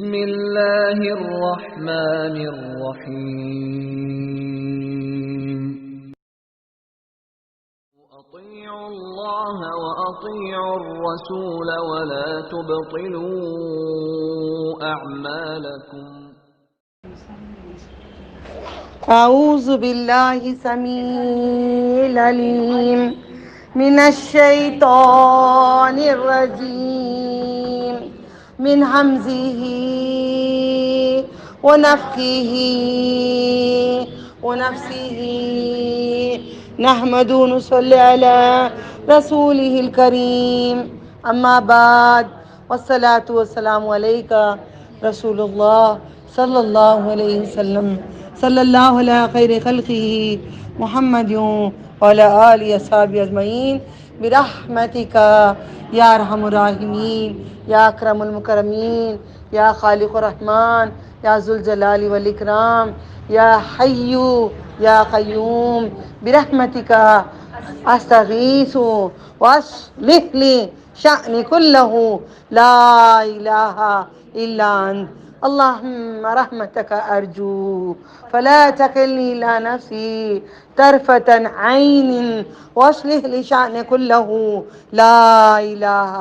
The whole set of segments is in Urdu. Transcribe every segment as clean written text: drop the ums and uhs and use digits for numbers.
بسم الله الرحمن الرحيم أطيعوا الله وأطيعوا الرسول ولا تبطلوا أعمالكم أعوذ بالله السميع العليم من الشيطان الرجيم من همزه ونفخه ونفسه نحمد ونصلي على رسوله الكريم أما بعد والصلاة والسلام عليك رسول الله صلى الله عليه وسلم صلی اللہ علیہ خیر خلقہ محمد وعلی آلہ اصحابہ اجمعین برحمتک یا ارحم الراحمین یا اکرم المکرمین یا خالق الرحمن یا ذوالجلال والاکرام یا حی یا قیوم برحمتک استغیث واصلح لی شأنی کلہ لا الہ الا انت اللهم رحمتك أرجو فلا تكلني إلى نفسي طرفة عين واصلح لي شأني كله لا إله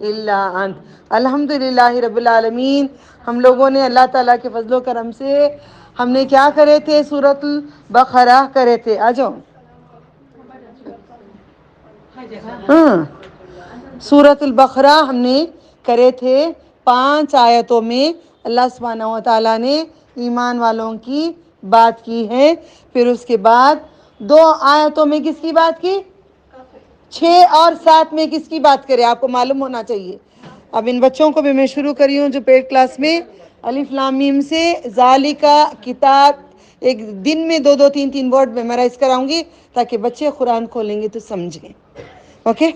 إلا أنت الحمد للہ رب العالمین. ہم لوگوں نے اللہ تعالیٰ کے فضل و کرم سے ہم نے کیا کرے تھے؟ سورۃ البقرہ کرے تھے. آ جاؤ. سورۃ البقرہ ہم نے کرے تھے. 5 آیتوں میں اللہ سبحانہ و تعالیٰ نے ایمان والوں کی بات کی ہے. پھر اس کے بعد 2 آیتوں میں کس کی بات کی؟ 6 اور 7 میں کس کی بات کرے؟ آپ کو معلوم ہونا چاہیے. اب ان بچوں کو بھی میں شروع کری ہوں جو پیڈ کلاس میں الف لام میم سے ذالکا کتاب ایک دن میں 2 3 ورڈ میمورائز کراؤں گی تاکہ بچے قرآن کھولیں گے تو سمجھیں. اوکے؟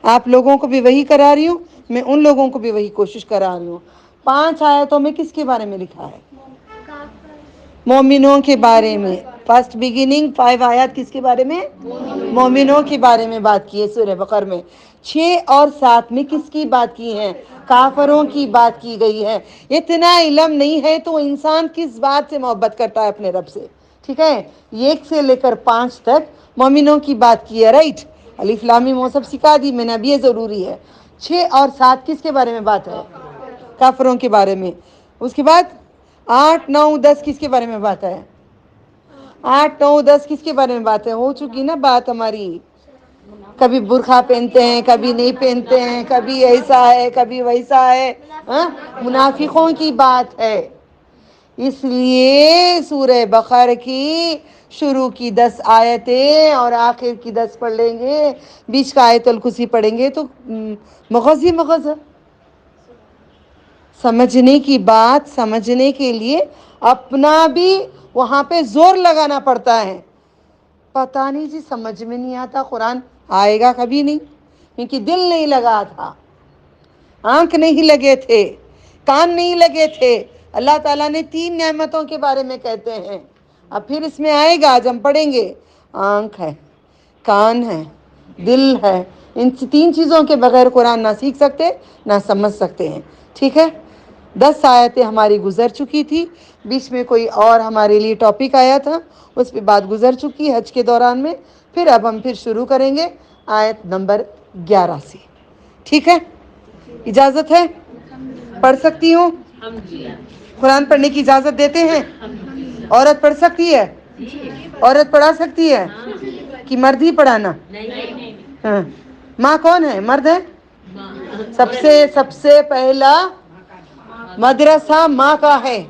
آپ لوگوں کو بھی وہی کرا رہی ہوں، میں ان لوگوں کو بھی وہی کوشش کرا رہی ہوں. 5 آیتوں میں کس کے بارے میں لکھا ہے؟ مومنوں کے بارے میں. فرسٹ بگننگ 5 آیات کس کے بارے میں؟ مومنوں کے بارے میں بات کی ہے سورہ بقرہ میں. 6 اور 7 میں کس کی بات کی ہے؟ کافروں کی بات کی گئی ہے. اتنا علم نہیں ہے تو انسان کس بات سے محبت کرتا ہے اپنے رب سے؟ ٹھیک ہے. 1 سے لے کر 5 تک مومنوں کی بات کی ہے. رائٹ. الف لام میم وہ سب سکھا دی میں نے، اب یہ ضروری ہے. 6 اور 7 کس کے بارے میں بات ہے؟ کافروں کے بارے میں. اس کے بعد 8 9 10 کس کے بارے میں بات ہے؟ 8 9 10 کس کے بارے میں بات ہے؟ ہو چکی نا بات ہماری. کبھی برقع پہنتے ہیں، کبھی نہیں پہنتے ہیں، کبھی ایسا ہے کبھی ویسا ہے. منافقوں کی بات ہے. اس لیے سورہ بقرہ کی شروع کی 10 آیتیں اور آخر کی 10 پڑھ لیں گے، بیچ کا آیت الکرسی پڑھیں گے تو مغز ہی مغز ہے. سمجھنے کی بات سمجھنے کے لیے اپنا بھی وہاں پہ زور لگانا پڑتا ہے. پتہ نہیں جی سمجھ میں نہیں آتا قرآن، آئے گا کبھی نہیں کیونکہ دل نہیں لگا تھا، آنکھ نہیں لگے تھے، کان نہیں لگے تھے. اللہ تعالیٰ نے 3 نعمتوں کے بارے میں کہتے ہیں. اب پھر اس میں آئے گا، آج ہم پڑھیں گے. آنکھ ہے، کان ہے، دل ہے. ان 3 چیزوں کے بغیر قرآن نہ سیکھ سکتے نہ سمجھ سکتے ہیں. ٹھیک ہے. 10 آیتیں ہماری گزر چکی تھی. بیچ میں کوئی اور ہمارے لیے ٹاپک آیا تھا، اس پہ بات گزر چکی حج کے دوران میں. پھر اب ہم پھر شروع کریں گے آیت نمبر 11 سے. ٹھیک ہے؟ اجازت ہے؟ پڑھ سکتی ہوں؟ قرآن پڑھنے کی اجازت دیتے ہیں؟ عورت پڑھ سکتی ہے؟ عورت پڑھا سکتی ہے کہ مرد ہی پڑھانا؟ ہاں. ماں کون ہے؟ مرد ہے؟ سب سے پہلا مدرسہ ماں کا ہے.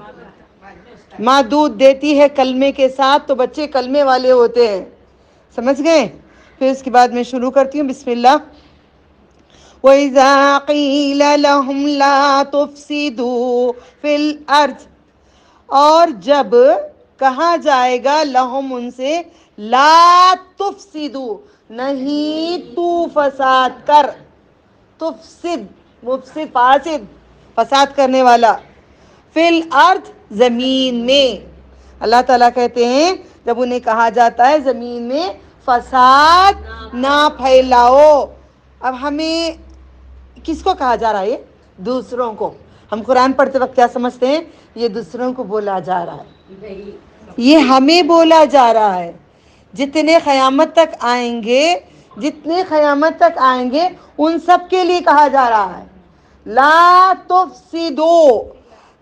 ماں دودھ دیتی ہے کلمے کے ساتھ تو بچے کلمے والے ہوتے ہیں. سمجھ گئے؟ پھر اس کے بعد میں شروع کرتی ہوں. بسم اللہ. وَإِذَا قِيلَ لَهُمْ لَا تُفْسِدُوا فِي الْأَرْضِ، اور جب کہا جائے گا لہم ان سے، لا تفسدوا نہیں تو فساد کر. تفسد مفسد فاسد فساد کرنے والا. فی الارض زمین میں. اللہ تعالیٰ کہتے ہیں جب انہیں کہا جاتا ہے زمین میں فساد نہ پھیلاؤ. اب ہمیں کس کو کہا جا رہا ہے؟ دوسروں کو. ہم قرآن پڑھتے وقت کیا سمجھتے ہیں؟ یہ دوسروں کو بولا جا رہا ہے، یہ ہمیں بولا جا رہا ہے. جتنے قیامت تک آئیں گے، جتنے قیامت تک آئیں گے ان سب کے لیے کہا جا رہا ہے لا تفسدو.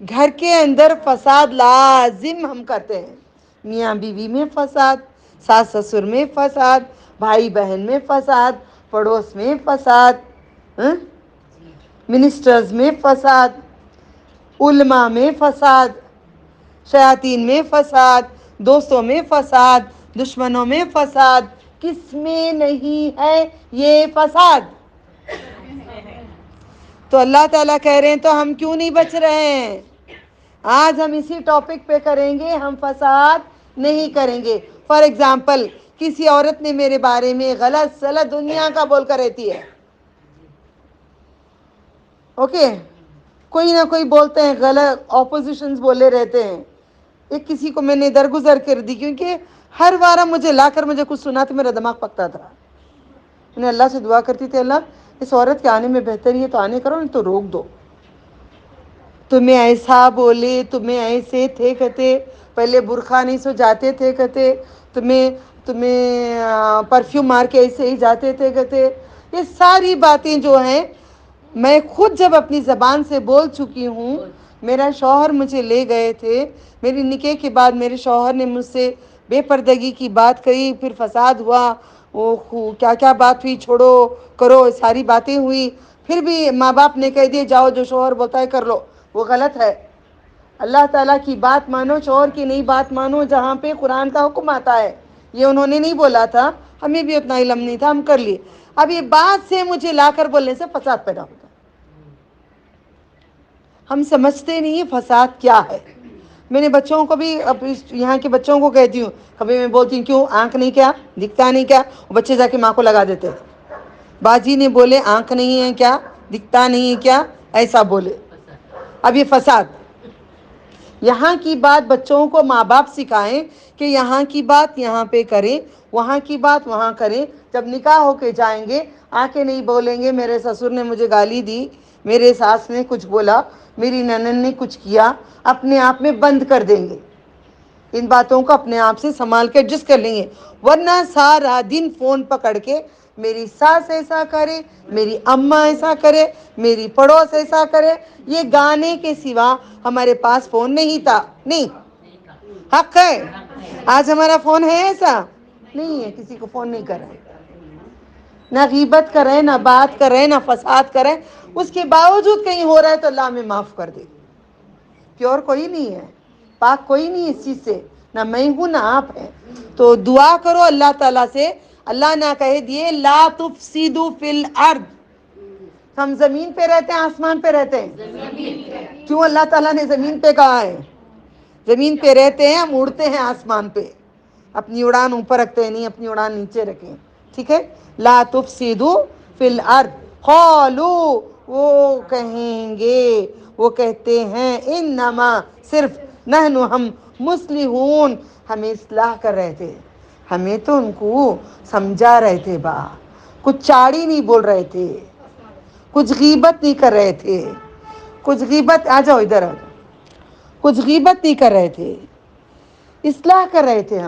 گھر کے اندر فساد لازم ہم کرتے ہیں. میاں بیوی میں فساد، ساس سسر میں فساد، بھائی بہن میں فساد، پڑوس میں فساد، منسٹرز میں فساد، علماء میں فساد، شیاطین میں فساد، دوستوں میں فساد، دشمنوں میں فساد. کس میں نہیں ہے یہ فساد؟ تو اللہ تعالیٰ کہہ رہے ہیں تو ہم کیوں نہیں بچ رہے ہیں؟ آج ہم اسی ٹاپک پہ کریں گے، ہم فساد نہیں کریں گے. فار ایگزامپل کسی عورت نے میرے بارے میں غلط سلط دنیا کا بول کر رہتی ہے، اوکے، کوئی نہ کوئی بولتے ہیں، غلط اپوزیشنز بولے رہتے ہیں. ایک کسی کو میں نے درگزر کر دی کیونکہ ہر بار مجھے لا کر مجھے کچھ سنا تو میرا دماغ پکتا تھا. میں اللہ سے دعا کرتی تھی، اللہ اس عورت کے آنے میں بہتری ہے تو آنے کرو، نہیں تو روک دو. تمہیں ایسا بولے، تمہیں ایسے تھے کہتے، پہلے برقع نہیں سو جاتے تھے کہتے، تمہیں پرفیوم مار کے ایسے ہی جاتے تھے کہتے. یہ ساری باتیں جو ہیں میں خود جب اپنی زبان سے بول چکی ہوں. میرا شوہر مجھے لے گئے تھے، میری نکاح کے بعد میرے شوہر نے مجھ سے بے پردگی کی بات کہی، پھر فساد ہوا، کیا کیا بات ہوئی، چھوڑو کرو ساری باتیں ہوئی. پھر بھی ماں باپ نے کہہ دیے جاؤ جو شوہر بولتا ہے کر لو، وہ غلط ہے. اللہ تعالیٰ کی بات مانو، شوہر کی نہیں بات مانو. جہاں پہ قرآن کا حکم آتا ہے، یہ انہوں نے نہیں بولا تھا، ہمیں بھی اتنا علم نہیں تھا، ہم کر لیے. اب یہ بات سے مجھے لا کر بولنے سے فساد پیدا ہوتا ہے. ہم سمجھتے نہیں فساد کیا ہے. میں نے بچوں کو بھی یہاں کے بچوں کو کہتی ہوں، کبھی میں بولتی ہوں کیوں آنکھ نہیں کیا دکھتا نہیں کیا، وہ بچے جا کے ماں کو لگا دیتے. باجی نے بولے آنکھ نہیں ہے کیا دکھتا نہیں ہے کیا، ایسا بولے. اب یہ فساد. یہاں کی بات بچوں کو ماں باپ سکھائیں کہ یہاں کی بات یہاں پہ کریں، وہاں کی بات وہاں کریں. جب نکاح ہو کے جائیں گے آ کے نہیں بولیں گے میرے سسر نے مجھے گالی دی، میرے ساس نے کچھ بولا، میری ننند نے کچھ کیا. اپنے آپ میں بند کر دیں گے، ان باتوں کو اپنے آپ سے سنبھال کے ایڈجسٹ کر لیں گے. ورنہ سارا دن فون پکڑ کے میری ساس ایسا کرے، میری اماں ایسا کرے، میری پڑوس ایسا کرے. یہ گانے کے سوا ہمارے پاس فون نہیں تھا. نہیں حق ہے، آج ہمارا فون ہے ایسا نہیں ہے. کسی کو فون نہیں کر رہے، نہ غیبت کر رہے، نہ بات کر رہے، نہ فساد کر رہے. اس کے باوجود کہیں ہو رہا ہے تو اللہ ہمیں معاف کر دے. پیور کوئی نہیں ہے، پاک کوئی نہیں اس چیز سے، نہ میں ہوں نہ آپ ہیں. تو دعا کرو اللہ تعالیٰ سے. اللہ نے کہہ دیے لا تفسدوا فی الارض. ہم زمین پہ رہتے ہیں آسمان پہ رہتے ہیں؟ کیوں اللہ تعالیٰ نے زمین پہ کہا ہے؟ زمین پہ رہتے ہیں، ہم اڑتے ہیں آسمان پہ. اپنی اڑان اوپر رکھتے ہیں، نہیں اپنی اڑان نیچے رکھیں. ٹھیک ہے. لا تفسدوا فی الارض. قالوا وہ کہیں گے، وہ کہتے ہیں انما صرف نحن ہم مصلحون، ہمیں اصلاح کر رہے تھے. ہمیں تو ان کو سمجھا رہے تھے، کچھ چاڑی نہیں بول رہے تھے، کچھ غیبت نہیں کر رہے تھے. کچھ غیبت آ جاؤ ادھر آ جاؤ. کچھ غیبت نہیں کر رہے تھے، اصلاح کر رہے تھے.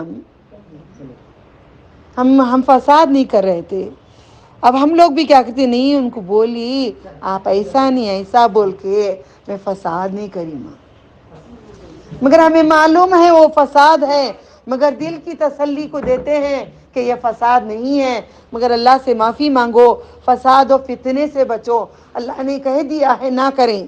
ہم فساد نہیں کر رہے تھے. اب ہم لوگ بھی کیا کہتے نہیں، ان کو بولی آپ ایسا نہیں ایسا بول کے میں فساد نہیں کری ماں. مگر ہمیں معلوم ہے وہ فساد ہے، مگر دل کی تسلی کو دیتے ہیں کہ یہ فساد نہیں ہے. مگر اللہ سے معافی مانگو، فساد و فتنے سے بچو. اللہ نے کہہ دیا ہے نہ کریں.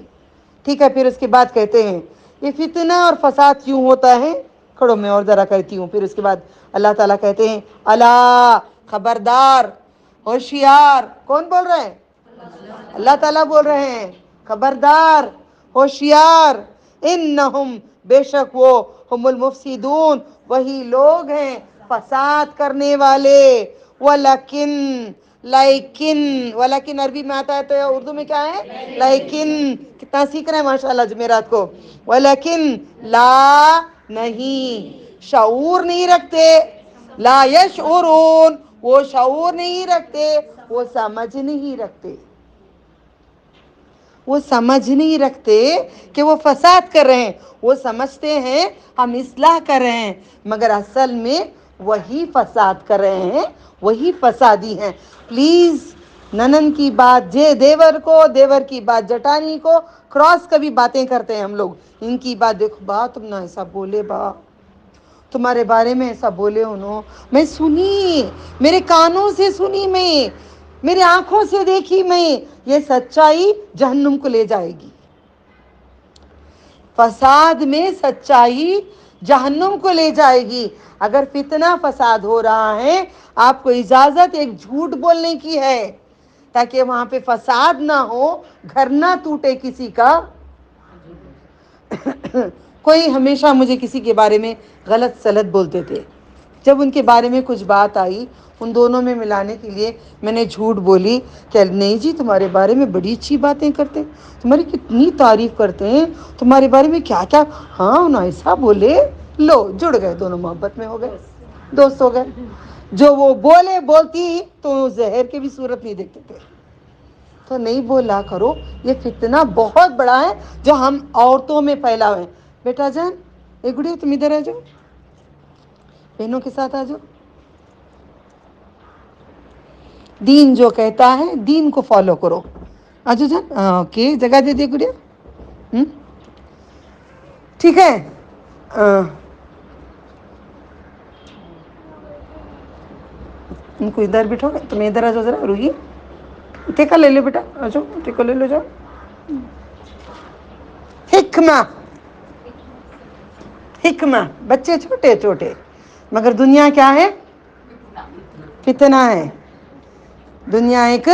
ٹھیک ہے. پھر اس کے بعد کہتے ہیں یہ فتنہ اور فساد کیوں ہوتا ہے. کھڑو میں اور ذرا کہتی ہوں. پھر اس کے بعد اللہ تعالیٰ کہتے ہیں الا خبردار، ہوشیار. کون بول رہے ہیں؟ اللہ تعالیٰ بول رہے ہیں خبردار، ہوشیار. انہم بے شک وہ ہم المفسدون وہی لوگ ہیں فساد کرنے والے. ولیکن ولیکن عربی میں آتا ہے تو اردو میں کیا ہے؟ لیکن. کتنا سیکھ رہے ہیں ماشاءاللہ جمعرات کو. ولیکن لا نہیں، شعور نہیں رکھتے. لا یشعرون، وہ شعور نہیں رکھتے، وہ سمجھ نہیں رکھتے. وہ سمجھ نہیں رکھتے کہ وہ فساد کر رہے ہیں، وہ سمجھتے ہیں ہم اصلاح کر رہے ہیں، مگر اصل میں وہی فساد کر رہے ہیں، وہی فسادی ہیں۔ پلیز ننن کی بات دیور کو، دیور کی بات جٹانی کو، کراس کبھی باتیں کرتے ہیں ہم لوگ، ان کی بات دیکھو با تم نہ ایسا بولے با، تمہارے بارے میں ایسا بولے انہوں، میں سنی، میرے کانوں سے سنی، میں میری آنکھوں سے دیکھی، میں یہ سچائی جہنم کو لے جائے گی، فساد میں سچائی جہنم کو لے جائے گی۔ اگر فتنہ فساد ہو رہا ہے، آپ کو اجازت ایک جھوٹ بولنے کی ہے تاکہ وہاں پہ فساد نہ ہو، گھر نہ ٹوٹے کسی کا۔ کوئی ہمیشہ مجھے کسی کے بارے میں غلط سلط بولتے تھے، جب ان کے بارے میں کچھ بات آئی ان دونوں میں ملانے کے لیے میں نے جھوٹ بولی کہ نہیں جی تمہارے بارے میں بڑی اچھی باتیں کرتے ہیں، تمہاری کتنی تعریف کرتے ہیں، تمہارے بارے میں کیا کیا، ہاں انہوں ایسا بولے، لو جڑ گئے، دونوں محبت میں ہو گئے، دوست ہو گئے۔ جو وہ بولتی تو زہر کی بھی صورت نہیں دیکھتے تھے۔ تو نہیں بولا کرو، یہ فتنہ بہت بڑا ہے جو ہم عورتوں میں پھیلا ہوئے ہیں۔ بیٹا جان، ایک گڑیا تم ادھر آ جاؤ، بہنوں کے ساتھ آ جاؤ۔ دین جو کہتا ہے دین کو فالو کرو، آجو جان، اوکے، جگہ دے دے گڑیا، ٹھیک ہے۔ ان کو ادھر بٹھو، تم ادھر آ جاؤ ذرا، روحی ٹیکا لے لو بیٹا، آ جاؤ ٹیکا لے لو، جاؤ۔ حکمہ، حکمہ، بچے چھوٹے چھوٹے، مگر دنیا کیا ہے؟ فتنہ ہے، دنیا ایک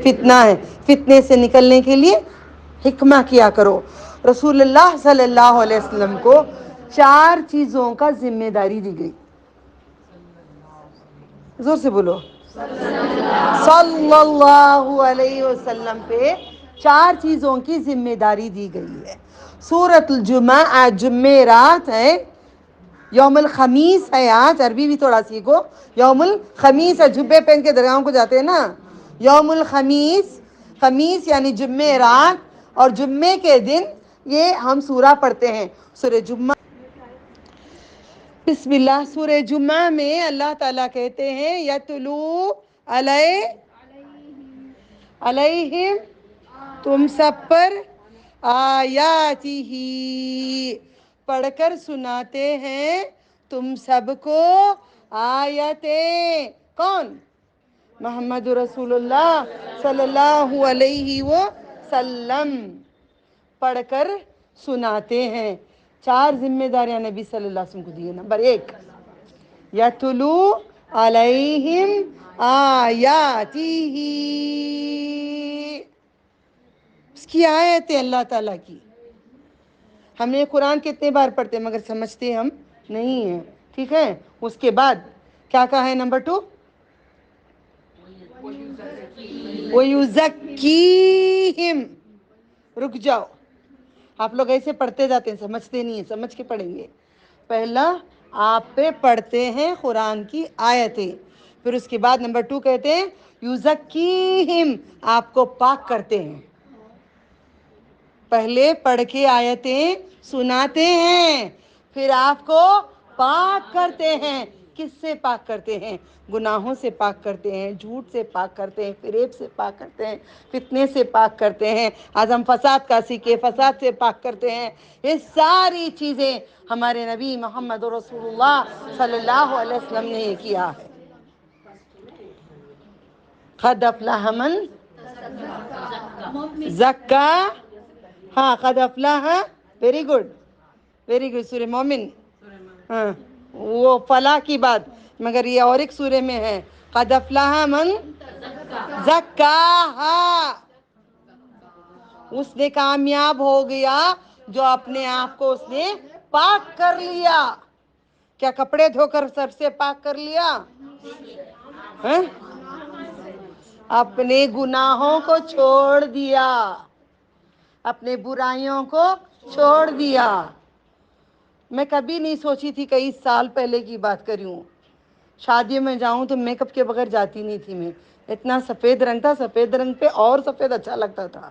فتنہ ہے۔ فتنے سے نکلنے کے لیے حکمہ کیا کرو۔ رسول اللہ صلی اللہ علیہ وسلم کو 4 چیزوں کا ذمہ داری دی گئی، زور سے بولو، صلی اللہ علیہ وسلم پہ 4 چیزوں کی ذمہ داری دی گئی ہے۔ سورۃ الجمعہ، آج جمعرات ہے، یوم الخمیس ہے، آج عربی بھی تھوڑا سیکھو، یوم الخمیس ہے، جبے پہن کے درگاہوں کو جاتے ہیں نا، یوم الخمیس، خمیس یعنی جمعرات، اور جمعے کے دن یہ ہم سورہ پڑھتے ہیں، سورہ جمعہ۔ بسم اللہ، سورہ جمعہ میں اللہ تعالیٰ کہتے ہیں یتلو علیہم، تم سب پر، آیاتہ، پڑھ کر سناتے ہیں تم سب کو آیتیں، کون؟ محمد رسول اللہ صلی اللہ علیہ وسلم، پڑھ کر سناتے ہیں۔ 4 ذمہ داریاں نبی صلی اللہ علیہ وسلم کو دی۔ نمبر 1، یتلو علیہم آیاتہ، اس کی آیت ہے اللہ تعالیٰ کی۔ ہم یہ قرآن کتنے بار پڑھتے ہیں مگر سمجھتے ہم نہیں ہیں، ٹھیک ہے۔ اس کے بعد کیا کہا ہے؟ نمبر 2، وَيُزَكِّيهِمْ، رک جاؤ، آپ لوگ ایسے پڑھتے جاتے ہیں، سمجھتے نہیں ہیں، سمجھ کے پڑھیں گے۔ پہلا آپ پہ پڑھتے ہیں قرآن کی آیتیں، پھر اس کے بعد نمبر 2 کہتے ہیں یُزَكِّيهِمْ، آپ کو پاک کرتے ہیں۔ پہلے پڑھ کے آیتیں سناتے ہیں، پھر آپ کو پاک کرتے ہیں۔ کس سے پاک کرتے ہیں؟ گناہوں سے پاک کرتے ہیں، جھوٹ سے پاک کرتے ہیں، فریب سے پاک کرتے ہیں، فتنے سے پاک کرتے ہیں۔ آج ہم فساد کا سیکھے، فساد سے پاک کرتے ہیں۔ یہ ساری چیزیں ہمارے نبی محمد رسول اللہ صلی اللہ علیہ وسلم نے یہ کیا ہے۔ قد افلح من زکا، ہاں، قد افلح، ویری گڈ، ویری گڈ، سورہ مومن، ہاں، وہ فلاح کی بات، مگر یہ اور ایک سورہ میں ہے، قد افلح من زکاہا، اس نے کامیاب ہو گیا جو اپنے آپ کو اس نے پاک کر لیا۔ کیا کپڑے دھو کر سر سے پاک کر لیا؟ اپنے گناہوں کو چھوڑ دیا، اپنے برائیوں کو چھوڑ دیا۔ میں کبھی نہیں سوچی تھی، کئی سال پہلے کی بات کری ہوں، شادیوں میں جاؤں تو میک اپ کے بغیر جاتی نہیں تھی میں، اتنا سفید رنگ تھا، سفید رنگ پہ اور سفید اچھا لگتا تھا،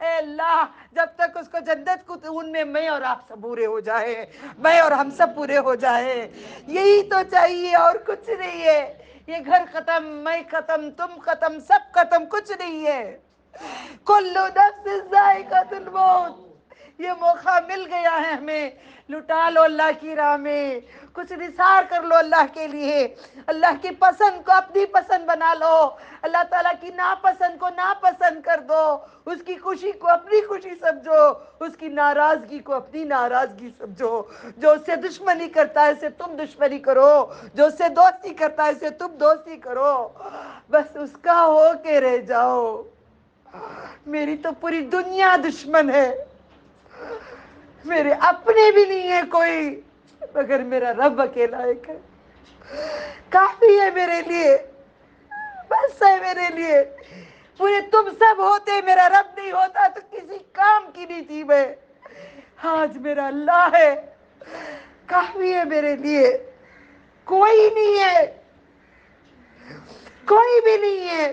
اے اللہ جب تک اس کو جنت کو ان میں میں اور آپ سب پورے ہو جائے، میں اور ہم سب پورے ہو جائے، یہی تو چاہیے اور کچھ نہیں ہے۔ یہ گھر ختم، میں ختم، تم ختم، سب ختم، کچھ نہیں ہے۔ کلو نفس ذائقۃ الموت، یہ موقع مل گیا ہے ہمیں، لٹا لو اللہ کی راہ میں، کچھ نثار کر لو اللہ کے لیے، اللہ کی پسند کو اپنی پسند بنا لو، اللہ تعالیٰ کی ناپسند کو ناپسند کر دو، اس کی خوشی کو اپنی خوشی سمجھو، اس کی ناراضگی کو اپنی ناراضگی سمجھو، جو اس سے دشمنی کرتا ہے اسے تم دشمنی کرو، جو اس سے دوستی کرتا ہے اسے تم دوستی کرو، بس اس کا ہو کے رہ جاؤ۔ میری تو پوری دنیا دشمن ہے، میرے اپنے بھی نہیں ہے کوئی مگر میرا رب اکیلا ایک ہے، کافی ہے میرے لیے، بس ہے میرے لیے۔ پورے تم سب ہوتے میرا رب نہیں ہوتا تو کسی کام کی نہیں تھی میں، آج میرا اللہ ہے، کافی ہے میرے لیے، کوئی نہیں ہے، کوئی بھی نہیں ہے،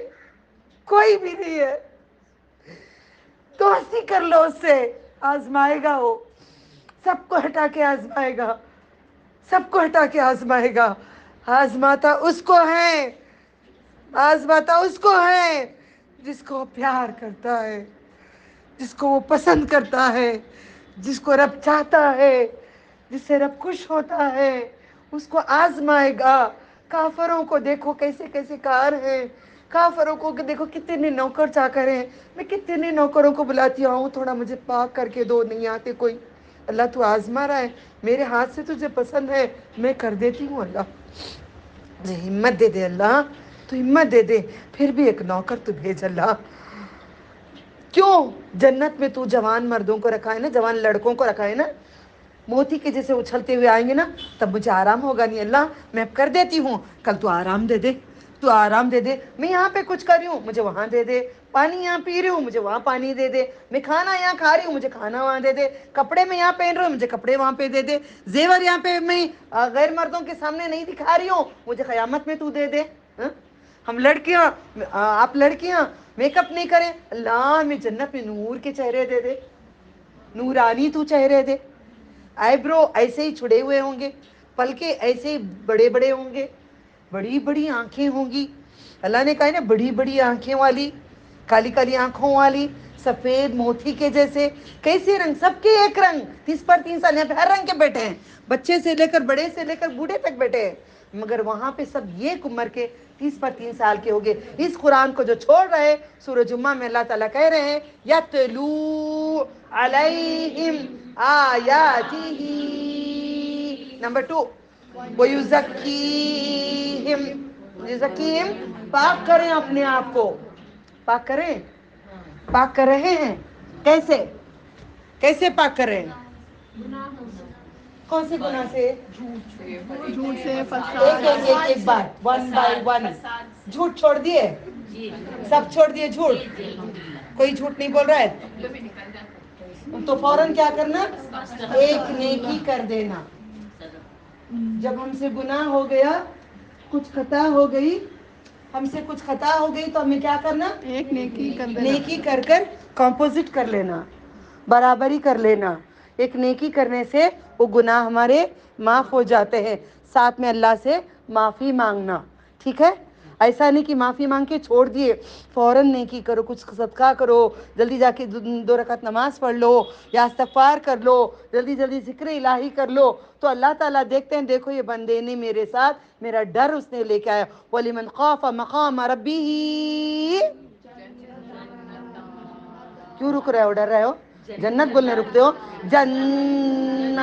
کوئی بھی نہیں ہے، دوستی کر لو اس سے، آزمائے گا وہ، سب کو ہٹا کے آزمائے گا، سب کو ہٹا کے آزمائے گا، آزماتا اس کو ہے، آزماتا اس کو ہے جس کو وہ پیار کرتا ہے، جس کو وہ پسند کرتا ہے، جس کو رب چاہتا ہے، جس سے رب خوش ہوتا ہے، اس کو آزمائے گا۔ کافروں کو دیکھو کیسے کیسے کار ہیں، کافروں کو دیکھو کتنے نوکر چاکر ہیں، میں کتنے نوکروں کو بلاتی ہوں تھوڑا مجھے پاک کر کے دو، نہیں آتے کوئی، اللہ تو آزما رہا ہے، میرے ہاتھ سے تجھے پسند ہے میں کر دیتی ہوں، اللہ مجھے ہمت دے دے، اللہ تو ہمت دے دے، پھر بھی ایک نوکر تو بھیج اللہ۔ کیوں؟ جنت میں تو جوان مردوں کو رکھا ہے نا، جوان لڑکوں کو رکھا ہے نا، موتی کے جیسے اچھلتے ہوئے آئیں گے نا تب مجھے آرام ہوگا، نہیں اللہ میں اب کر دیتی ہوں، کل تو آرام دے دے، تو آرام دے دے، میں یہاں پہ کچھ کر رہی ہوں مجھے وہاں دے دے، پانی یہاں پی رہی ہوں مجھے وہاں پانی دے دے، میں کھانا یہاں کھا رہی ہوں مجھے کھانا وہاں دے دے، کپڑے میں یہاں پہن رہی ہوں مجھے کپڑے وہاں پہ دے دے، زیور یہاں پہ میں غیر مردوں کے سامنے نہیں دکھا رہی ہوں مجھے قیامت میں تو دے دے۔ ہم لڑکیاں، آپ لڑکیاں میک اپ نہیں کریں، اللہ ہمیں جنت میں نور کے چہرے دے دے، نورانی تو چہرے دے، آئی برو ایسے ہی چھڑے ہوئے ہوں گے، پلکے ایسے ہی بڑے بڑے ہوں گے، بڑی بڑی آنکھیں ہوں گی، اللہ نے کہا ہے نا بڑی بڑی آنکھیں والی، کالی کالی آنکھوں والی، سفید موتی کے جیسے، کیسے رنگ، سب کے ایک رنگ، 30 پر 3 سال، یہاں پہ ہر رنگ کے بیٹھے ہیں، بچے سے لے کر بڑے سے لے کر بوڑھے تک بیٹھے ہیں، مگر وہاں پہ سب ایک عمر کے 30 پر 3 سال کے ہو گئے۔ اس قرآن کو جو چھوڑ رہے، سورہ جمعہ میں اللہ تعالیٰ کہہ رہے ہیں یتلو علیہم آیاتہ، نمبر 2 وَيُزَكِّيهِمْ، یزکیم پاک کریں اپنے آپ کو، پاک کریں، پاک کر رہے ہیں، کیسے کیسے پاک کر رہے ہیں؟ کون سے گناہ سے؟ جھوٹ سے، ایک فساد ایک ایک ایک بار، ون بائی ون، جھوٹ چھوڑ دیے، سب چھوڑ دیے جھوٹ، کوئی جھوٹ نہیں بول رہا ہے تو فوراً کیا کرنا؟ ایک نیکی کر دینا۔ جب ہم سے گناہ ہو گیا، کچھ خطا ہو گئی، ہم سے کچھ خطا ہو گئی تو ہمیں کیا کرنا؟ ایک نیکی کر دینا، نیکی کر کر کمپوزٹ کر لینا، برابری کر لینا، ایک نیکی کرنے سے وہ گناہ ہمارے معاف ہو جاتے ہیں، ساتھ میں اللہ سے معافی مانگنا، ٹھیک ہے؟ ایسا نہیں کہ معافی مانگ کے چھوڑ دیے، فوراً نیکی کرو، کچھ صدقہ کرو، جلدی جا کے 2 رکعت نماز پڑھ لو یا استغفار کر لو، جلدی جلدی ذکر الہی کر لو، تو اللہ تعالیٰ دیکھتے ہیں دیکھو یہ بندے نے میرے ساتھ میرا ڈر اس نے لے کے آیا، وَلِمَنْ خَافَ مَقَامَ رَبِّهِ، کیوں رک رہے ہو، ڈر رہے ہو؟ جنت بولنے رکتے ہو، جنتان،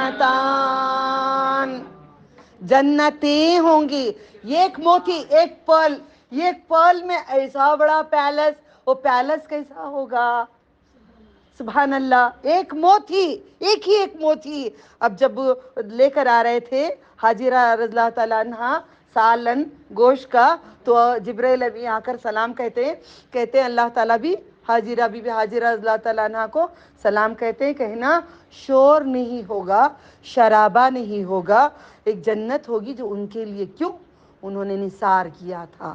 جنتیں ہوں گی، یہ ایک موتی، ایک پرل، یہ ایک پرل میں ایسا بڑا پیلس، وہ پیلس کیسا ہوگا؟ سبحان اللہ، ایک موتی، ایک ہی ایک موتی۔ اب جب لے کر آ رہے تھے حاجرہ رضی اللہ تعالیٰ عنہ سالن گوشت کا، تو جبرائیل ابھی آ کر سلام کہتے ہیں اللہ تعالیٰ بھی حاجرہ بی بی حاجرہ رضی اللہ تعالیٰ عنہ کو سلام کہتے ہیں، کہنا شور نہیں ہوگا، شرابہ نہیں ہوگا، ایک جنت ہوگی جو ان کے لیے، کیوں؟ انہوں نے نثار کیا تھا،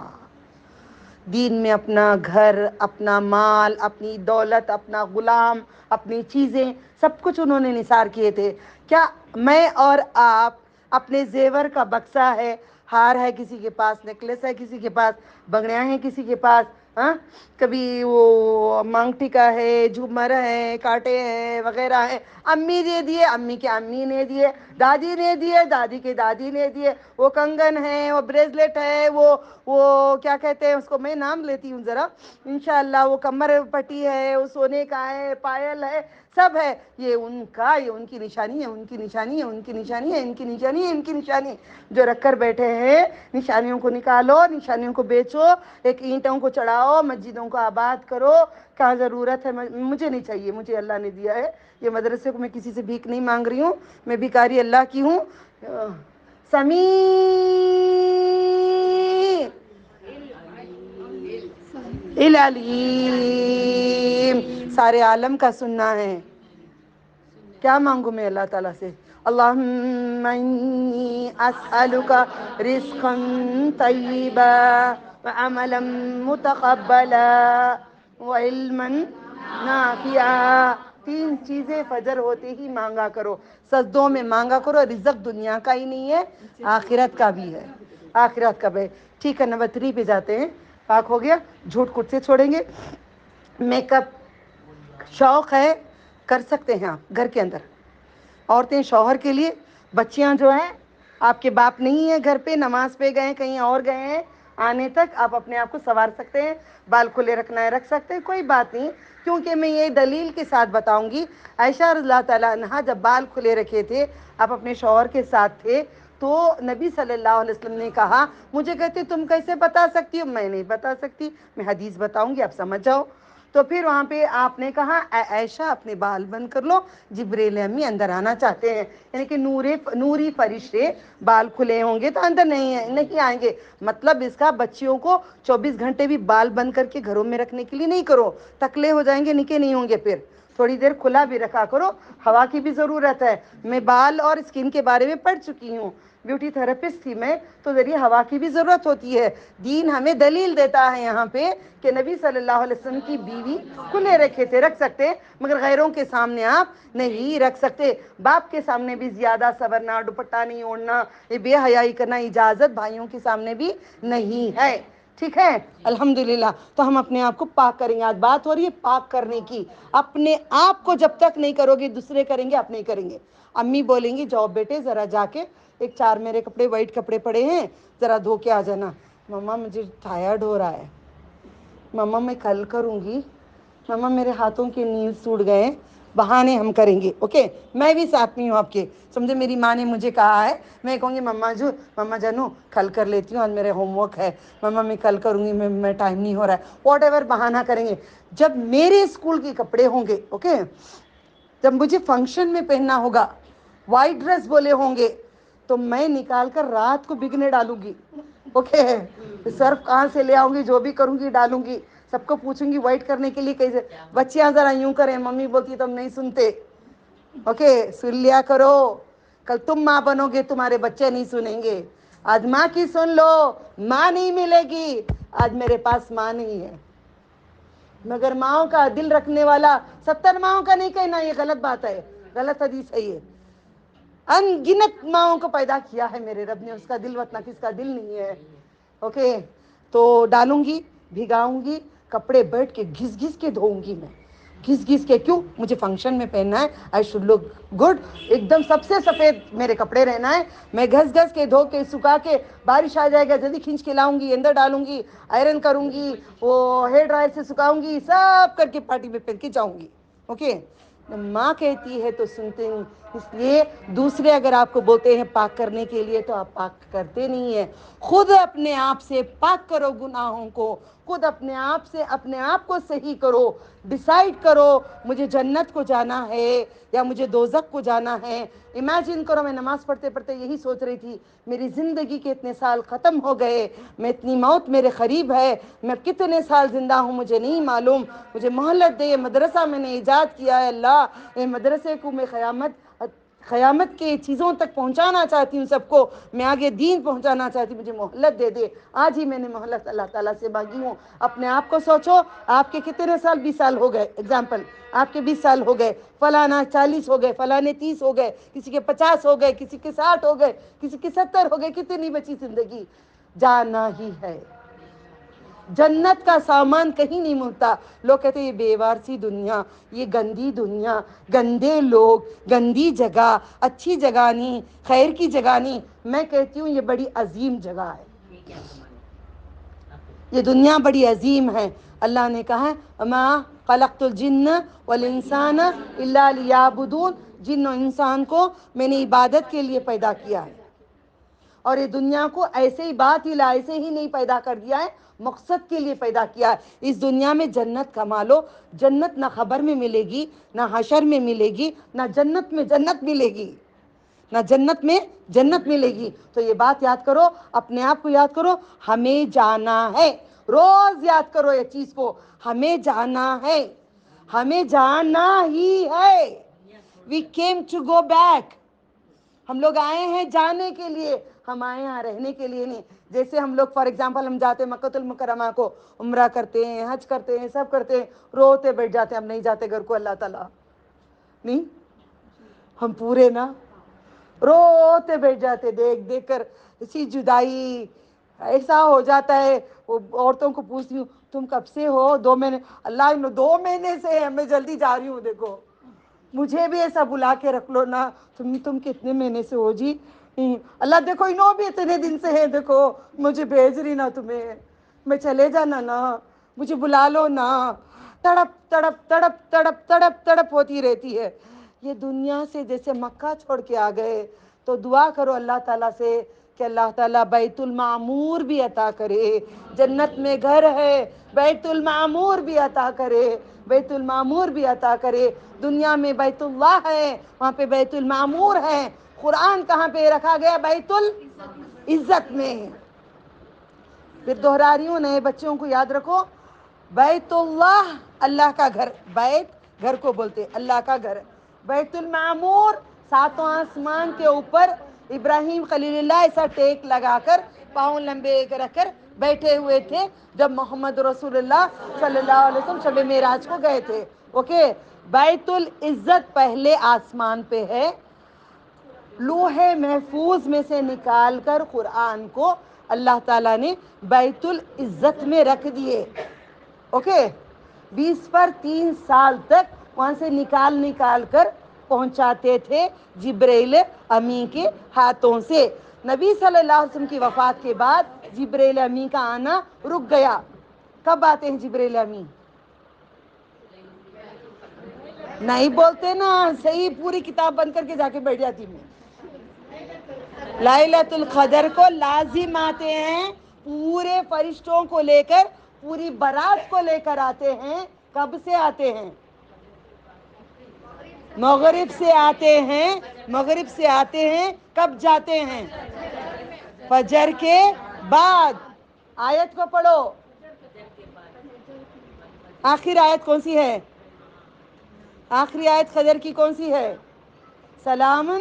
دین میں اپنا گھر، اپنا مال، اپنی دولت، اپنا غلام، اپنی چیزیں، سب کچھ انہوں نے نثار کیے تھے. کیا میں اور آپ اپنے زیور کا بکسا ہے، ہار ہے کسی کے پاس، نیکلیس ہے کسی کے پاس، بنگڑیاں ہیں کسی کے پاس، ہاں کبھی وہ مانگ ٹکا ہے، جھومر ہے، کانٹے ہیں وغیرہ ہیں، امی دے دیے، امی کے امی نے دیے، دادی نے دیے، دادی کے دادی نے دیے، وہ کنگن ہے، وہ بریسلیٹ ہے، وہ کیا کہتے ہیں اس کو، میں نام لیتی ہوں ذرا انشاءاللہ، وہ کمر پٹی ہے، وہ سونے کا ہے، پائل ہے، سب ہے. یہ ان کا، یہ ان کی نشانی ہے، ان کی نشانی ہے، ان کی نشانی ہے، ان کی نشانی ہے، ان کی نشانی جو رکھ کر بیٹھے ہیں. نشانیوں کو نکالو، نشانیوں کو بیچو، ایک اینٹوں کو چڑھاؤ، مسجدوں کو آباد کرو. کیا ضرورت ہے؟ مجھے نہیں چاہیے، مجھے اللہ نے دیا ہے. یہ مدرسے کو میں کسی سے بھیک نہیں مانگ رہی ہوں، میں بھکاری اللہ کی ہوں. سمیع العلیم، سارے عالم کا سننا ہے. کیا مانگوں میں اللہ تعالیٰ سے؟ اللہم انی اسألک رزقا طیبا وعملا متقبلا وعلما نافعا. 3 چیزیں فجر ہوتے ہی مانگا کرو، سجدوں میں مانگا کرو. رزق دنیا کا ہی نہیں ہے، آخرت کا بھی ہے، آخرت کا بھی ہے. ٹھیک ہے، نمبر 3 پہ جاتے ہیں. پاک ہو گیا، جھوٹ کٹ سے چھوڑیں گے. میک اپ شوق ہے، کر سکتے ہیں آپ گھر کے اندر. عورتیں شوہر کے لیے، بچیاں جو ہیں آپ کے باپ نہیں ہیں گھر پہ، نماز پہ گئے، کہیں اور گئے ہیں، آنے تک آپ اپنے آپ کو سنوار سکتے ہیں. بال کھلے رکھنا ہے رکھ سکتے ہیں، کوئی بات نہیں. کیونکہ میں یہ دلیل کے ساتھ بتاؤں گی. عائشہ رضی اللہ تعالیٰ عنہا جب بال کھلے رکھے تھے، آپ اپنے شوہر کے ساتھ تھے، تو نبی صلی اللہ علیہ وسلم نے کہا، مجھے کہتے تم کیسے بتا سکتی ہو؟ میں نہیں بتا سکتی، میں حدیث بتاؤں گی، آپ سمجھ جاؤ. تو پھر وہاں پہ آپ نے کہا، اے عائشہ اپنے بال بند کر لو، جبریل امی اندر آنا چاہتے ہیں. یعنی کہ نوری فرشتے بال کھلے ہوں گے تو اندر نہیں آئیں گے. مطلب اس کا بچیوں کو 24 گھنٹے بھی بال بند کر کے گھروں میں رکھنے کے لیے نہیں کرو، تکلے ہو جائیں گے، نکے نہیں ہوں گے. پھر تھوڑی دیر کھلا بھی رکھا کرو، ہوا کی بھی ضرورت ہے. میں بال اور اسکن کے بارے میں پڑھ چکی ہوں، بیوٹی تھراپسٹ تھی میں، تو ذریعے ہوا کی بھی ضرورت ہوتی ہے. دین ہمیں دلیل دیتا ہے یہاں پہ کہ نبی صلی اللہ علیہ وسلم کی بیوی کھلے رکھے تھے، رکھ سکتے، مگر غیروں کے سامنے آپ نہیں رکھ سکتے. باپ کے سامنے بھی زیادہ صبرنا، دوپٹہ نہیں اوڑھنا، یہ بے حیائی کرنا اجازت بھائیوں کے سامنے بھی نہیں ہے. ٹھیک ہے، الحمدللہ. تو ہم اپنے آپ کو پاک کریں گے. آج بات ہو رہی ہے پاک کرنے کی. اپنے آپ کو جب تک نہیں کرو گے، دوسرے کریں گے، آپ نہیں کریں گے. امی بولیں گی، جاؤ بیٹے ذرا جا کے ایک 4 میرے کپڑے وائٹ کپڑے پڑے ہیں، ذرا دھو کے آ جانا. مما مجھے ٹائرڈ ہو رہا ہے، مما میں کل کروں گی، مما میرے ہاتھوں کے نیلز ٹوٹ گئے ہیں. بہانے ہم کریں گے. اوکے، میں بھی ساتھ میں ہوں آپ کے. سمجھے میری ماں نے مجھے کہا ہے، میں کہوں گی مما جانو کل کر لیتی ہوں، آج میرے ہوم ورک ہے، مما میں کل کروں گی، میں ٹائم نہیں ہو رہا ہے، واٹ ایور بہانہ کریں گے. جب میرے اسکول کے کپڑے ہوں گے، اوکے، جب مجھے فنکشن میں پہننا ہوگا، وائٹ ڈریس بولے ہوں گے، تو میں نکال کر رات کو بگنے ڈالوں گی. اوکے، سرف کہاں سے لے آؤں گی، جو بھی کروں گی ڈالوں گی. سب کو پوچھوں گی وائٹ کرنے کے لیے کیسے. بچیاں ذرا یوں کریں، ممی بولتی تم نہیں سنتے. اوکے، سن لیا کرو، کل تم ماں بنو گے، تمہارے بچے نہیں سنیں گے. آج ماں کی سن لو، ماں نہیں ملے گی. آج میرے پاس ماں نہیں ہے، مگر ماؤں کا دل رکھنے والا 70 ماؤں کا نہیں کہنا، یہ غلط بات ہے، غلط حدیث ہے یہ. ان گنت ماؤں کو پیدا کیا ہے میرے رب نے، اس کا دل وتنا کس کا دل نہیں ہے. اوکے، تو ڈالوں گی، بھگاؤں گی کپڑے، بیٹھ کے گھس گھس کے دھوؤں گی میں، گھس گھس کے. کیوں؟ مجھے فنکشن میں پہننا ہے. آئی شوڈ لک گڈ، ایک دم سب سے سفید میرے کپڑے رہنا ہے. میں گھس گھس کے دھو کے سکھا کے، بارش آ جائے گا جلدی کھینچ کے لاؤں گی، اندر ڈالوں گی، آئرن کروں گی، وہ ہیئر ڈرائر سے سکھاؤں گی، سب کر کے پارٹی میں پہن کے جاؤں گی. اوکے، ماں کہتی ہے تو سنتے ہیں. اس لیے دوسرے اگر آپ کو بولتے ہیں پاک کرنے کے لیے، تو آپ پاک کرتے نہیں ہیں. خود اپنے آپ سے پاک کرو گناہوں کو، خود اپنے آپ سے اپنے آپ کو صحیح کرو. ڈیسائیڈ کرو مجھے جنت کو جانا ہے یا مجھے دوزخ کو جانا ہے. امیجن کرو، میں نماز پڑھتے پڑھتے یہی سوچ رہی تھی، میری زندگی کے اتنے سال ختم ہو گئے، میں اتنی موت میرے قریب ہے، میں کتنے سال زندہ ہوں مجھے نہیں معلوم. مجھے مہلت دے، یہ مدرسہ میں نے ایجاد کیا ہے اللہ، یہ مدرسے کو میں قیامت کے چیزوں تک پہنچانا چاہتی ہوں سب کو، میں آگے دین پہنچانا چاہتی ہوں، مجھے مہلت دے دے۔ آج ہی میں نے مہلت اللہ تعالیٰ سے مانگی ہوں۔ اپنے آپ کو سوچو، آپ کے کتنے سال؟ 20 سال ہو گئے، ایگزامپل آپ کے 20 سال ہو گئے، فلانا 40 ہو گئے، فلانے 30 ہو گئے، کسی کے 50 ہو گئے، کسی کے 60 ہو گئے، کسی کے 70 ہو گئے، کتنی بچی زندگی؟ جانا ہی ہے۔ جنت کا سامان کہیں نہیں ملتا۔ لوگ کہتے ہیں یہ بیوار سی دنیا، یہ گندی دنیا، گندے لوگ، گندی جگہ، اچھی جگہ نہیں، خیر کی جگہ نہیں۔ میں کہتی ہوں یہ بڑی عظیم جگہ ہے، یہ دنیا بڑی عظیم ہے۔ اللہ نے کہا اما خلقت الجن والانسان الا لیعبدون، جن و انسان کو میں نے عبادت کے لیے پیدا کیا ہے، اور یہ دنیا کو ایسے ہی بات ہی لا ایسے ہی نہیں پیدا کر دیا ہے، مقصد کے لیے پیدا کیا ہے۔ اس دنیا میں جنت کما لو، جنت نہ خبر میں ملے گی، نہ حشر میں ملے گی، نہ جنت میں جنت ملے گی، نہ جنت میں جنت ملے گی۔ تو یہ بات یاد کرو، اپنے آپ کو یاد کرو، ہمیں جانا ہے۔ روز یاد کرو یہ چیز کو، ہمیں جانا ہے، ہمیں جانا ہی ہے۔ We came to go back۔ ہم لوگ آئے ہیں جانے کے لیے، ہم آئے ہیں رہنے کے لیے نہیں۔ جیسے ہم لوگ فار ایگزامپل ہم جاتے ہیں مکۃ المکرمہ کو، عمرہ کرتے ہیں، حج کرتے ہیں، سب کرتے ہیں، روتے بیٹھ جاتے ہیں، ہم نہیں جاتے گھر کو اللہ تعالیٰ نہیں، ہم پورے نا روتے بیٹھ جاتے دیکھ دیکھ کر، اسی جدائی ایسا ہو جاتا ہے۔ وہ عورتوں کو پوچھتی ہوں تم کب سے ہو؟ 2 مہینے۔ اللہ 2 مہینے سے ہے، میں جلدی جا رہی ہوں، دیکھو مجھے بھی ایسا بلا کے رکھ لو نا، تم کتنے مہینے سے ہو جی؟ اللہ دیکھو انہوں بھی اتنے دن سے ہیں، دیکھو مجھے بھیج رہی نا تمہیں، میں چلے جانا نا، مجھے بلا لو نا۔ تڑپ تڑپ تڑپ تڑپ تڑپ تڑپ ہوتی رہتی ہے۔ یہ دنیا سے جیسے مکہ چھوڑ کے آ گئے، تو دعا کرو اللہ تعالیٰ سے کہ اللہ تعالیٰ بیت المعمور بھی عطا کرے۔ جنت میں گھر ہے، بیت المعمور بھی عطا کرے، بیت المعمور بھی عطا کرے۔ دنیا میں بیت اللہ ہے، وہاں پہ بیت المعمور ہے۔ قرآن کہاں پہ رکھا گیا؟ بیت العزت میں۔ پھر دہرا رہی ہوں، نئے بچوں کو یاد رکھو، بیت اللہ اللہ کا گھر، بیت گھر کو بولتے اللہ کا گھر، بیت المعمور 7 آسمان کے اوپر ابراہیم خلیل اللہ ایسا ٹیک لگا کر پاؤں لمبے رکھ کر بیٹھے ہوئے تھے جب محمد رسول اللہ صلی اللہ علیہ وسلم شب معراج کو گئے تھے۔ اوکے، بیت العزت پہلے آسمان پہ ہے۔ لوح محفوظ میں سے نکال کر قرآن کو اللہ تعالیٰ نے بیت العزت میں رکھ دیے۔ اوکے، 20 پر 3 سال تک وہاں سے نکال کر پہنچاتے تھے جبرائیل امی کے ہاتھوں سے۔ نبی صلی اللہ علیہ وسلم کی وفات کے بعد جبرائیل امی کا آنا رک گیا۔ کب آتے ہیں جبرائیل امی؟ نہیں بولتے نا صحیح، پوری کتاب بند کر کے جا کے بیٹھ جاتی میں۔ لائلۃ القدر کو لازم آتے ہیں، پورے فرشتوں کو لے کر، پوری برات کو لے کر آتے ہیں۔ کب سے آتے ہیں؟ مغرب سے آتے ہیں، مغرب سے آتے ہیں، کب جاتے ہیں؟ فجر کے بعد۔ آیت کو پڑھو، آخر آیت کون سی ہے؟ آخری آیت قدر کی کون سی ہے؟ سلام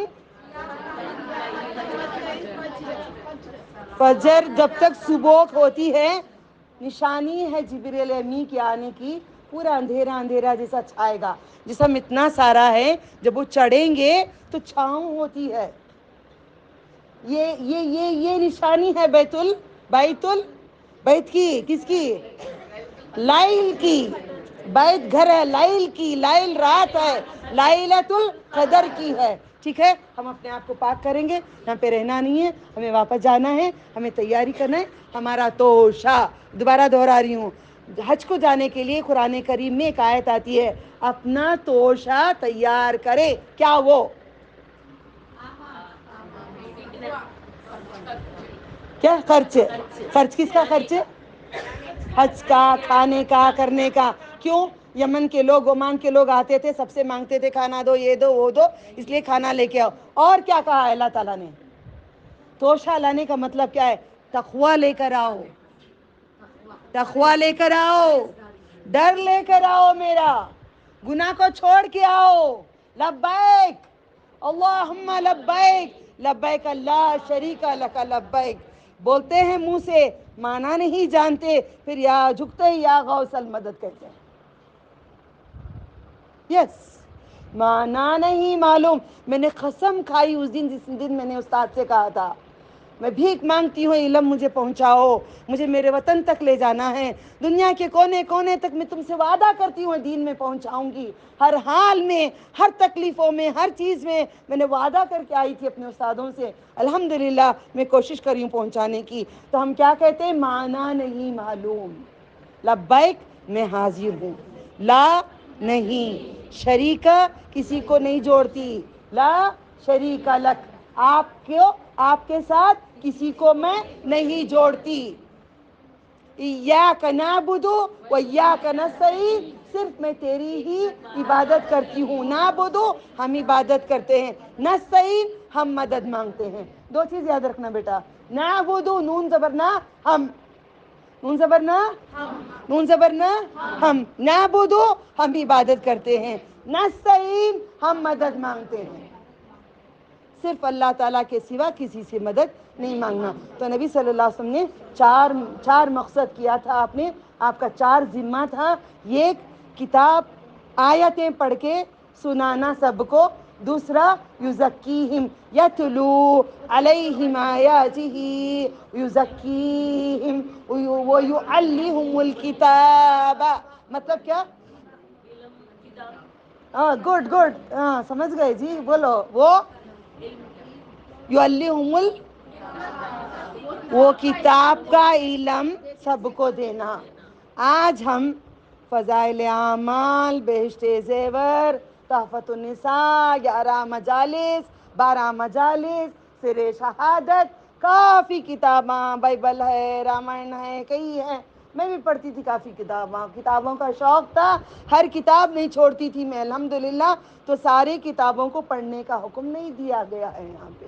فجر، جب تک صبح ہوتی ہے نشانی ہے جبرائیل امی کے آنے کی۔ پورا اندھیرا اندھیرا جیسا چھائے گا، جسم اتنا سارا ہے، جب وہ چڑھیں گے تو چھاؤں ہوتی ہے۔ یہ نشانی ہے بیت کی، کس کی؟ لائل کی۔ بیت گھر ہے، لائل کی، لائل رات ہے، لائلۃ القدر کی ہے۔ ٹھیک ہے، ہم اپنے آپ کو پاک کریں گے، یہاں پہ رہنا نہیں ہے، ہمیں واپس جانا ہے، ہمیں تیاری کرنا ہے۔ ہمارا توشہ، دوبارہ دہرا رہی ہوں، حج کو جانے کے لیے قرآن کریم میں ایک آیت آتی ہے، اپنا توشہ تیار کرے۔ کیا وہ؟ کیا خرچ؟ خرچ کس کا خرچ؟ حج کا، کھانے کا، کرنے کا۔ کیوں؟ یمن کے لوگ، عمان کے لوگ آتے تھے، سب سے مانگتے تھے کھانا دو، یہ دو، وہ دو، اس لیے کھانا لے کے آؤ۔ اور کیا کہا ہے اللہ تعالیٰ نے؟ توشہ لانے کا مطلب کیا ہے؟ تقویٰ لے کر آؤ، تقویٰ لے کر آؤ، ڈر لے کر آؤ، میرا گناہ کو چھوڑ کے آؤ۔ لبیک اللہم لبیک لبیک لا شریک لک لبیک بولتے ہیں منہ سے، معنی نہیں جانتے، پھر یا جھکتے ہی یا غوث المدد کہتے ہیں. یس، معنی نہیں معلوم. میں نے قسم کھائی اس دن جس دن میں نے استاد سے کہا تھا میں بھیک مانگتی ہوں علم مجھے پہنچاؤ، مجھے میرے وطن تک لے جانا ہے، دنیا کے کونے کونے تک میں تم سے وعدہ کرتی ہوں دین میں پہنچاؤں گی، ہر حال میں، ہر تکلیفوں میں، ہر چیز میں نے وعدہ کر کے آئی تھی اپنے استادوں سے. الحمدللہ میں کوشش کر رہی ہوں پہنچانے کی. تو ہم کیا کہتے ہیں؟ معنی نہیں معلوم. لبیک میں حاضر ہوں، لا نہیں، شریکہ کسی کو نہیں جوڑتی، لا شریک لک، آپ کے ساتھ کسی کو میں نہیں جوڑتی. ایاک نعبد و ایاک نستعین، صرف میں تیری ہی عبادت کرتی ہوں. نعبد ہم عبادت کرتے ہیں، نستعین ہم مدد مانگتے ہیں. دو چیز یاد رکھنا بیٹا، نعبد نون زبر نا، ہم، نون زبر نا، نون زبر نا، ہم، نعبد ہم عبادت کرتے ہیں، نستعین ہم مدد مانگتے ہیں. صرف اللہ تعالیٰ کے سوا کسی سے مدد نہیں مانگنا. تو نبی صلی اللہ علیہ وسلم نے چار مقصد کیا تھا. آپ کا 4 ذمہ تھا. ایک، کتاب آیتیں پڑھ کے سنانا سب کو. دوسرا، یزکیہم، یتلو علیہم آیاتہ، یزکیہم ویعلمہم الکتاب. مطلب کیا؟ گڈ گڈ، سمجھ گئے جی، بولو. وہ یعلمہم وہ کتاب کا علم سب کو دینا. آج ہم فضائل اعمال، بہشت زیور، تحفۃ النساء، 11 مجالس، 12 مجالس، سر شہادت، کافی کتاباں، بائبل ہے، رامائن ہے، کئی ہیں. میں بھی پڑھتی تھی کافی کتابوں کا شوق تھا، ہر کتاب نہیں چھوڑتی تھی میں الحمدللہ. تو ساری کتابوں کو پڑھنے کا حکم نہیں دیا گیا ہے. یہاں پہ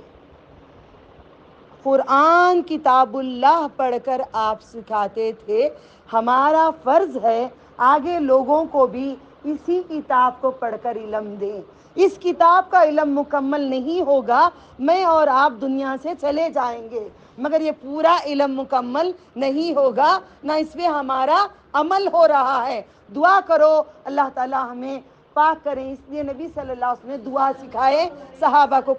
قرآن کتاب اللہ پڑھ کر آپ سکھاتے تھے. ہمارا فرض ہے آگے لوگوں کو بھی اسی کتاب کو پڑھ کر علم دیں. اس کتاب کا علم مکمل نہیں ہوگا، میں اور آپ دنیا سے چلے جائیں گے، مگر یہ پورا علم مکمل نہیں ہوگا، نہ اس پہ ہمارا عمل ہو رہا ہے. دعا کرو اللہ تعالی ہمیں پاک کریں. اس لیے نبی صلی اللہ علیہ وسلم نے دعا سکھائے صحابہ کو.